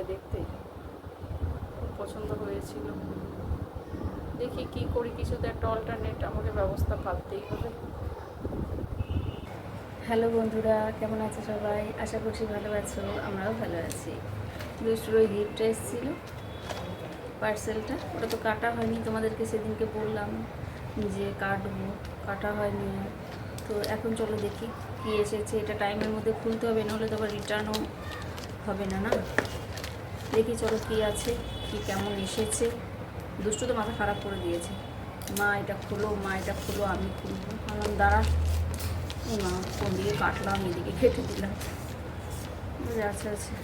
দেখতে, খুব পছন্দ হয়েছিল। দেখি কি করি, কিছুতে একটা অল্টারনেট আমাকে ব্যবস্থা ভাবতেই হবে। হ্যালো বন্ধুরা, কেমন আছো সবাই? আশা করছি ভালো আছো, আমরাও ভালো আছি। দুষ্টুর ওই গিফটটা এসেছিলো, পার্সেলটা, ওটা তো কাটা হয়নি, তোমাদেরকে সেদিনকে বললাম যে কাটবো, কাটা হয়নি। তো এখন চলো দেখি কি এসেছে। এটা টাইমের মধ্যে খুলতে হবে, নাহলে তো আবার রিটার্নও হবে না, না? দেখি চলো কি আছে, কি কেমন এসেছে। দুষ্টু তো মাথা খারাপ করে দিয়েছে, মা এটা খোলো, মা এটা খোলো, আমি খুলবো। আমার দাঁড়া, না কোন দিকে কাটলাম, এদিকে কেটে দিলাম। আচ্ছা আচ্ছা,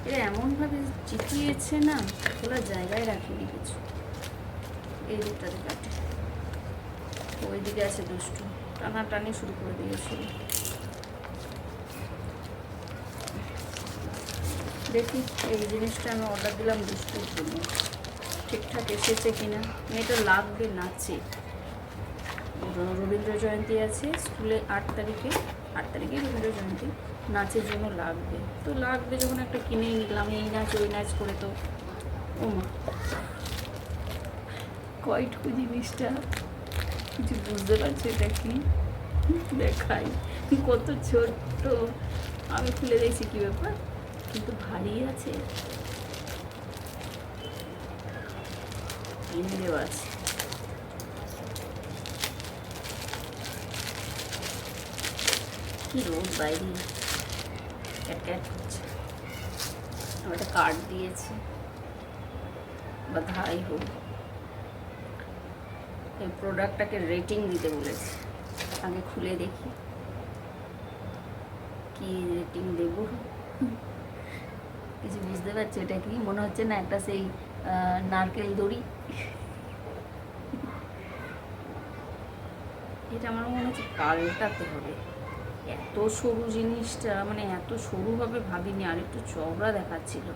এটা এমনভাবে চিটিয়েছে না, খোলার জায়গায় রাখিনি কিছু। এই দিকটাতে কাটে, ওই দিকে আছে দুষ্টু, টানাটানি শুরু করে দিয়েছিল। দেখি এই জিনিসটা আমি অর্ডার দিলাম দুষ্টুর জন্য, ঠিকঠাক এসেছে কিনা। মেয়েটা লাগবে নাচে, রবীন্দ্র জয়ন্তী আছে স্কুলে 8 তারিখে, 8 তারিখে রবীন্দ্র জয়ন্তী, নাচের জন্য লাগবে। তো লাগবে যখন একটা কিনে নিলাম, এই নাচ ওই নাচ করে। তো ও মা, কয়টুকু জিনিসটা কিছু বুঝতে পারছো এটা কি? দেখাই কত ছোট্ট, আমি খুলে দেখছি কি ব্যাপার, কিন্তু ভারী আছে, কিনে দেওয়া আছে। কি রোদ বাইরে, ক্যাট ক্যাট করছে। আমার একটা কার্ড দিয়েছে, বা ধাই হোক, এই প্রোডাক্টটাকে রেটিং দিতে বলেছে। আগে খুলে দেখি কি রেটিং দেব। কিছু বুঝতে পারছি এটা কি মনে হচ্ছে না, একটা সেই নারকেল দড়ি। এটা আমার মনে হচ্ছে পাল্টাতে হবে। এত সরু জিনিসটা, মানে এত সরু হবে ভাবিনি, আর একটু চওড়া দেখাচ্ছিল।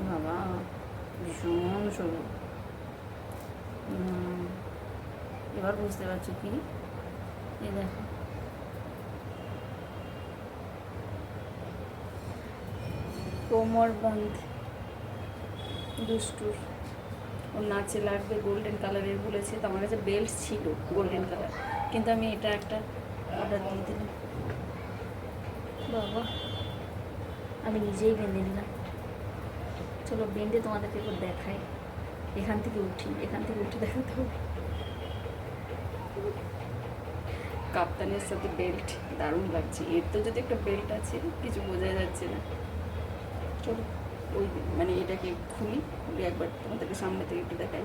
বাবা, ভীষণ সরু। এবার বুঝতে পারছো কি? এই দেখো, কোমর বন্ধ দুষ্টুর, ওর নাচে লাগবে, গোল্ডেন কালারের বলেছে। তো আমার কাছে বেল্ট ছিল গোল্ডেন কালার, কিন্তু আমি এটা একটা অর্ডার দিয়ে দিলাম। বাবা, আমি নিজেই বেঁধে নিলাম। চলো বেঁধে তোমাদেরকে একবার দেখাই। এখান থেকে উঠি, এখান থেকে উঠে দেখাতে হবে। কাপ্তানের সাথে বেল্ট দারুণ লাগছে। এর তো যদি একটা বেল্ট আছে, কিছু বোঝা যাচ্ছে না। চলো ওই মানে এটাকে খুলি, একবার তোমাদেরকে সামনে থেকে একটু দেখাই।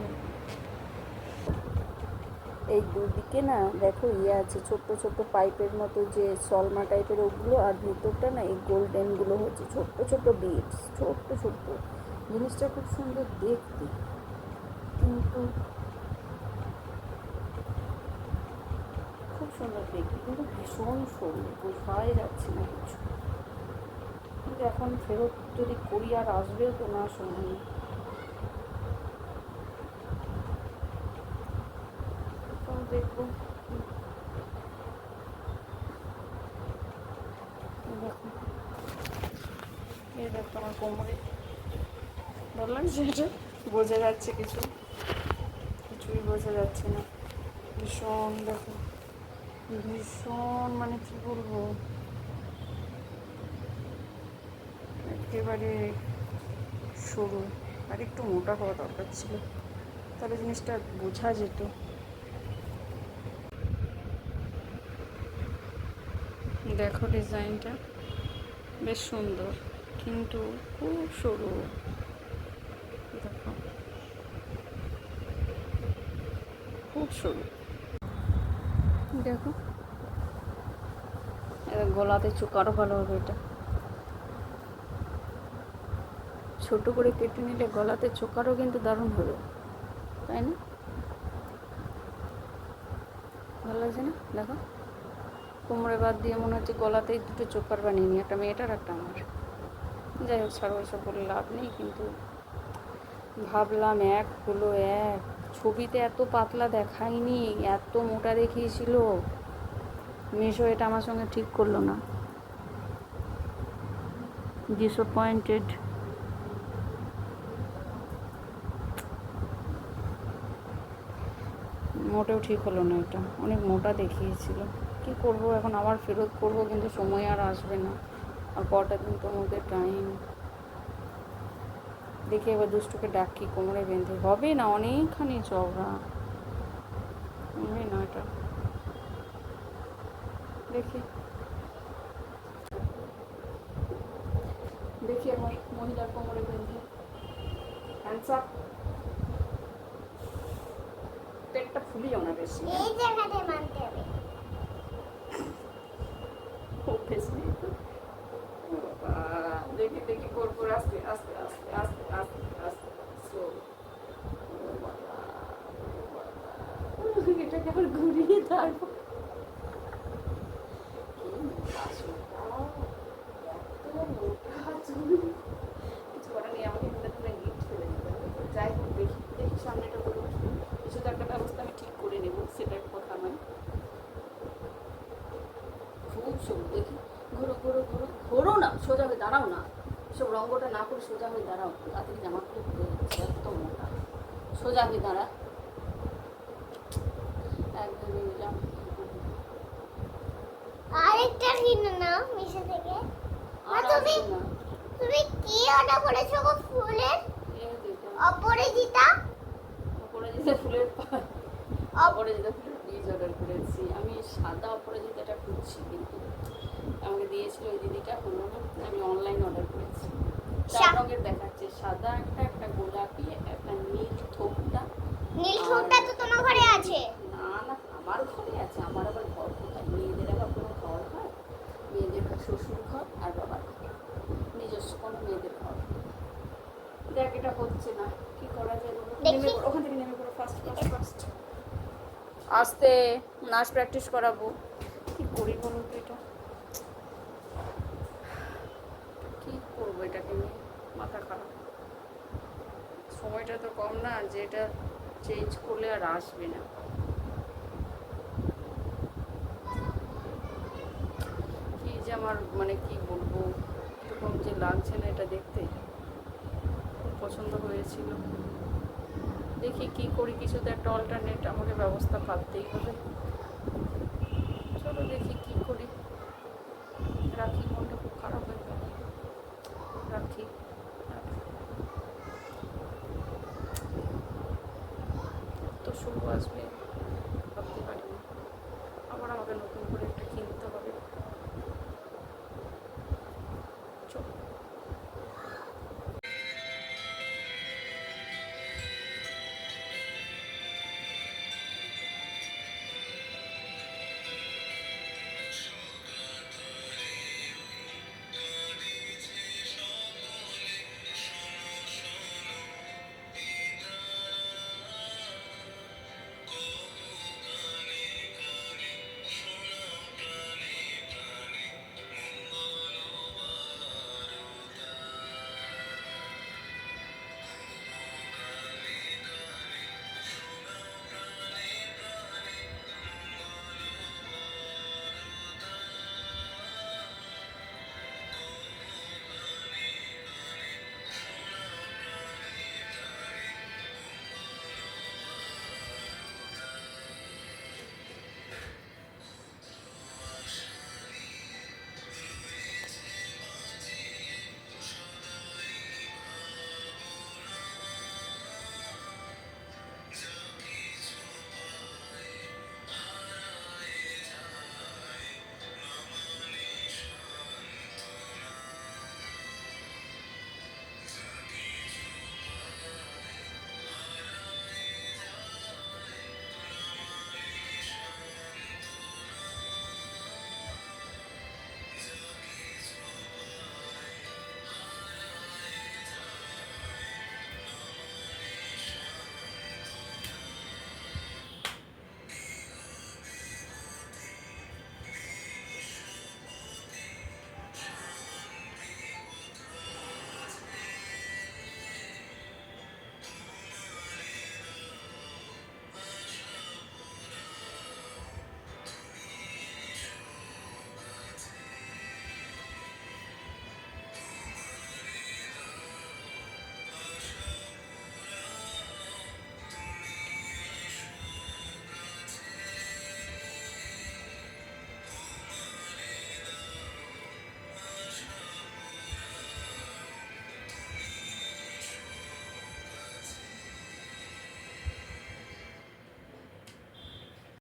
এই দুদিকে না দেখো ইয়ে আছে, ছোট্ট ছোট্ট পাইপের মতো, যে সলমা টাইপের ওগুলো, আর ভিতরটা না এই গোল্ডেনগুলো হচ্ছে ছোট্ট ছোট্ট বিটস, ছোট্ট ছোট্ট। জিনিসটা খুব সুন্দর দেখতে, কিন্তু খুব সুন্দর দেখতে, কিন্তু ভীষণ সরু, বোঝাই যাচ্ছে না কিছু। কিন্তু এখন ফেরত যদি করি, আর আসবেও তো না সময়। দেখবো। দেখো, এই দেখো আমার কোমরে, বললাম যে এটা বোঝা যাচ্ছে কিছু, কিছুই বোঝা যাচ্ছে না। ভীষণ দেখো, ভীষণ মানে কি বলবো, একেবারে সরু। আর একটু মোটা হওয়া দরকার ছিল, তাহলে জিনিসটা বোঝা যেত। দেখো ডিজাইনটা বেশ সুন্দর, কিন্তু খুব সরু। দেখো, খুব সরু। দেখো, গলাতে চোখ আরও ভালো হবে। এটা ছোট করে কেটে নিলে গলাতে চোকারও কিন্তু দারুণ হবে, তাই না? ভালো লাগছে না? দেখো, কোমরে বাদ দিয়ে মনে হচ্ছে গলাতেই দুটো চোকার বানিয়ে নিই, একটা মেয়েটার একটা আমার। যাই হোক, ছাড়ো, এসব বলে লাভ নেই। কিন্তু ভাবলাম এক হলো এক, ছবিতে এত পাতলা দেখায়নি, এত মোটা দেখিয়েছিল। মিশো এটা আমার সঙ্গে ঠিক করলো না। ডিসঅ্যাপয়েন্টেড। মোটেও ঠিক হলো না, এটা অনেক মোটা দেখিয়েছিল। কি করব এখন, আবার ফেরত করব, কিন্তু সময় আর আসবে না, আর কটা দিন তো মধ্যে টাইম। দেখি এবার দুষ্টুকে ডাকি, কোমরে বেঁধে হবে না, অনেকখানি চওড়া হবে না এটা। দেখি দেখি আমার মহিলার কোমরে বেঁধে। Hands up. পেটটা ফুলিও না বেশি, এই জায়গাতে মানতে হবে। অভ্যেস নেই তো। বাবা, দেখি দেখি করবো, আস্তে আস্তে আস্তে আস্তে আস্তে আস্তে স্লো। এটাকে আবার ঘুরিয়ে তারপর কিছু করার নেই, আমাকে গিফট ফেলে দিতে হবে। যাই হোক, দেখি দেখি সামনেটা হলো, কিছু তো একটা ব্যবস্থা আমি ঠিক করে নেব, সেটার কথা নয়। খুব সবুজ, দেখি ঘোরো ঘোরো ঘোরো, ঘোরো না, সোজা হয়ে দাঁড়াও না, সব রঙ্গটা না করে সোজা হয়ে দাঁড়াও, তাড়াতাড়ি জামা খুলে ঘুরে যাচ্ছে, এত মোটা। সোজা হয়ে দাঁড়া, একদম নিলাম। আরেকটা কিনে নাও মিশো থেকে। আর তুমি আসবে না। তুমি কি অর্ডার করেছো গো ফুলের? এই দেখো, অপরাজিতা অপরাজিতা ফুলের অপরাজিতা ফুলের বীজ অর্ডার করেছি আমি। সাদা অপরাজিতাটা খুঁজছি, কিন্তু আমাকে দিয়েছিল ওই দিদিটা, হলো না। আমি অনলাইন অর্ডার করেছি, চার রঙের দেখাচ্ছে, সাদা একটা, একটা গোলাপি, একটা নীল থোকটা। নীল ঠোঁটটা তো তোমার ঘরে আছে। না না, আমার ঘরে আছে, আমার আবার ঘর কোথায়, মেয়েদের আবার কোনো ঘর হয়? মেয়েদের শ্বশুর ঘর আর বাবার ঘর, নিজস্ব কোনো মেয়েদের ঘর। দেখ এটা হচ্ছে না, কি করা যায় বলো? নেমে পড়ো, ওখান থেকে নেমে পড়ো, ফার্স্ট ফার্স্ট ফার্স্ট। আস্তে, নাচ প্র্যাকটিস করাবো। কি করি বলো তো এটা, কি করবো এটাকে নিয়ে, মাথা খারাপ। সময়টা তো কম না যে এটা চেঞ্জ করলে আর আসবে না। কি যে আমার, মানে কি বলবো, এরকম যে লাগছে না এটা দেখতে, খুব পছন্দ হয়েছিল। দেখি কি করি, কিছু তো একটা অল্টারনেট আমাকে ব্যবস্থা ভাবতেই হবে।